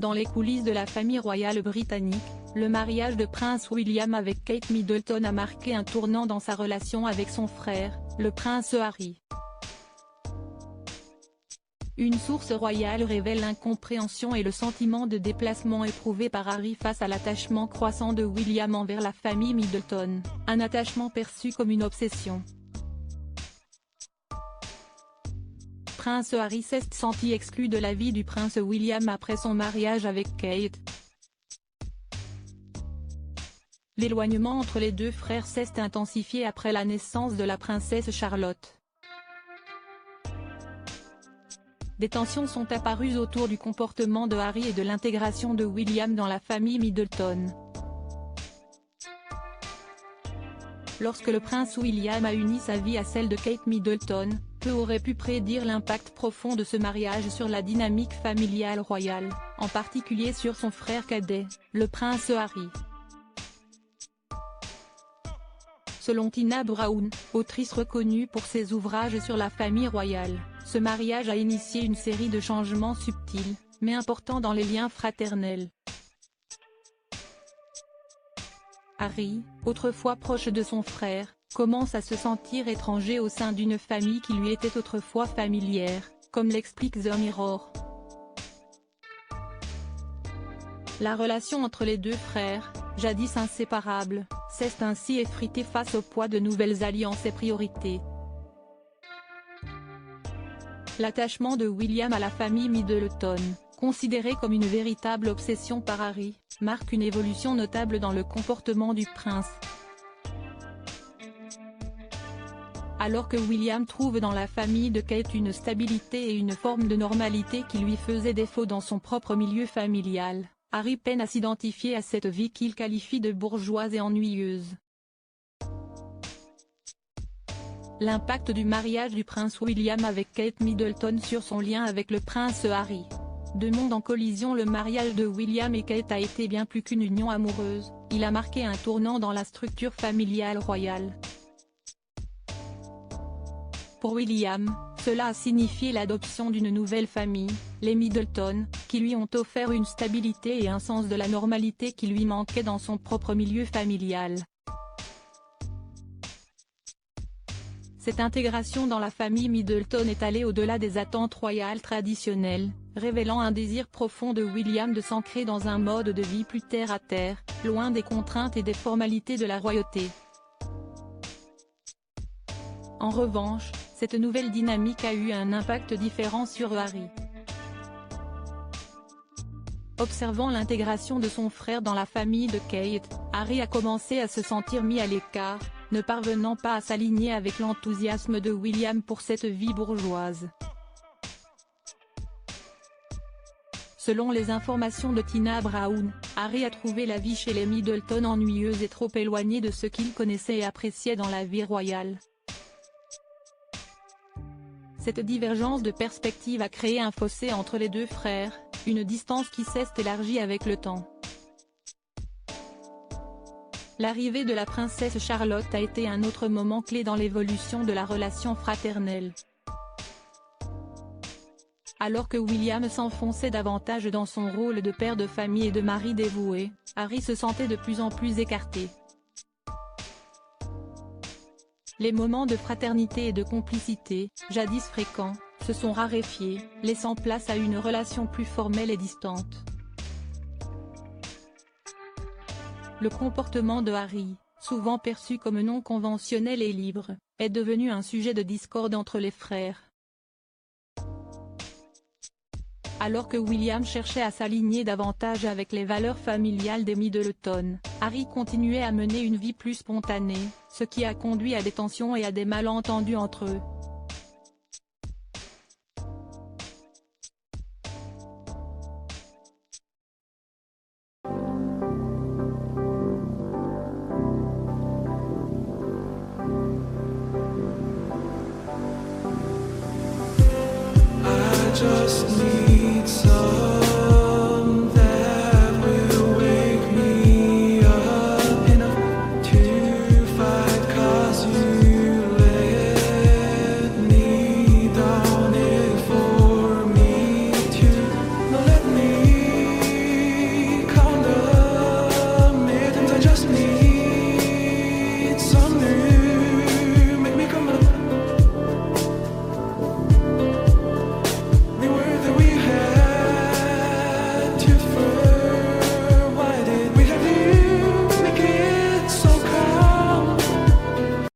Dans les coulisses de la famille royale britannique, le mariage de Prince William avec Kate Middleton a marqué un tournant dans sa relation avec son frère, le prince Harry. Une source royale révèle l'incompréhension et le sentiment de déplacement éprouvé par Harry face à l'attachement croissant de William envers la famille Middleton, un attachement perçu comme une obsession. Prince Harry s'est senti exclu de la vie du prince William après son mariage avec Kate. L'éloignement entre les deux frères s'est intensifié après la naissance de la princesse Charlotte. Des tensions sont apparues autour du comportement de Harry et de l'intégration de William dans la famille Middleton. Lorsque le prince William a uni sa vie à celle de Kate Middleton, peu aurait pu prédire l'impact profond de ce mariage sur la dynamique familiale royale, en particulier sur son frère cadet, le prince Harry. Selon Tina Brown, autrice reconnue pour ses ouvrages sur la famille royale, ce mariage a initié une série de changements subtils, mais importants dans les liens fraternels. Harry, autrefois proche de son frère, commence à se sentir étranger au sein d'une famille qui lui était autrefois familière, comme l'explique The Mirror. La relation entre les deux frères, jadis inséparables, s'est ainsi effritée face au poids de nouvelles alliances et priorités. L'attachement de William à la famille Middleton, considéré comme une véritable obsession par Harry, marque une évolution notable dans le comportement du prince. Alors que William trouve dans la famille de Kate une stabilité et une forme de normalité qui lui faisait défaut dans son propre milieu familial, Harry peine à s'identifier à cette vie qu'il qualifie de bourgeoise et ennuyeuse. L'impact du mariage du prince William avec Kate Middleton sur son lien avec le prince Harry. Deux mondes en collision. Le mariage de William et Kate a été bien plus qu'une union amoureuse, il a marqué un tournant dans la structure familiale royale. Pour William, cela a signifié l'adoption d'une nouvelle famille, les Middleton, qui lui ont offert une stabilité et un sens de la normalité qui lui manquait dans son propre milieu familial. Cette intégration dans la famille Middleton est allée au-delà des attentes royales traditionnelles, révélant un désir profond de William de s'ancrer dans un mode de vie plus terre-à-terre, loin des contraintes et des formalités de la royauté. En revanche, cette nouvelle dynamique a eu un impact différent sur Harry. Observant l'intégration de son frère dans la famille de Kate, Harry a commencé à se sentir mis à l'écart, ne parvenant pas à s'aligner avec l'enthousiasme de William pour cette vie bourgeoise. Selon les informations de Tina Brown, Harry a trouvé la vie chez les Middleton ennuyeuse et trop éloignée de ce qu'il connaissait et appréciait dans la vie royale. Cette divergence de perspective a créé un fossé entre les deux frères, une distance qui s'est élargie avec le temps. L'arrivée de la princesse Charlotte a été un autre moment clé dans l'évolution de la relation fraternelle. Alors que William s'enfonçait davantage dans son rôle de père de famille et de mari dévoué, Harry se sentait de plus en plus écarté. Les moments de fraternité et de complicité, jadis fréquents, se sont raréfiés, laissant place à une relation plus formelle et distante. Le comportement de Harry, souvent perçu comme non conventionnel et libre, est devenu un sujet de discorde entre les frères. Alors que William cherchait à s'aligner davantage avec les valeurs familiales des Middleton, Harry continuait à mener une vie plus spontanée, ce qui a conduit à des tensions et à des malentendus entre eux. Just need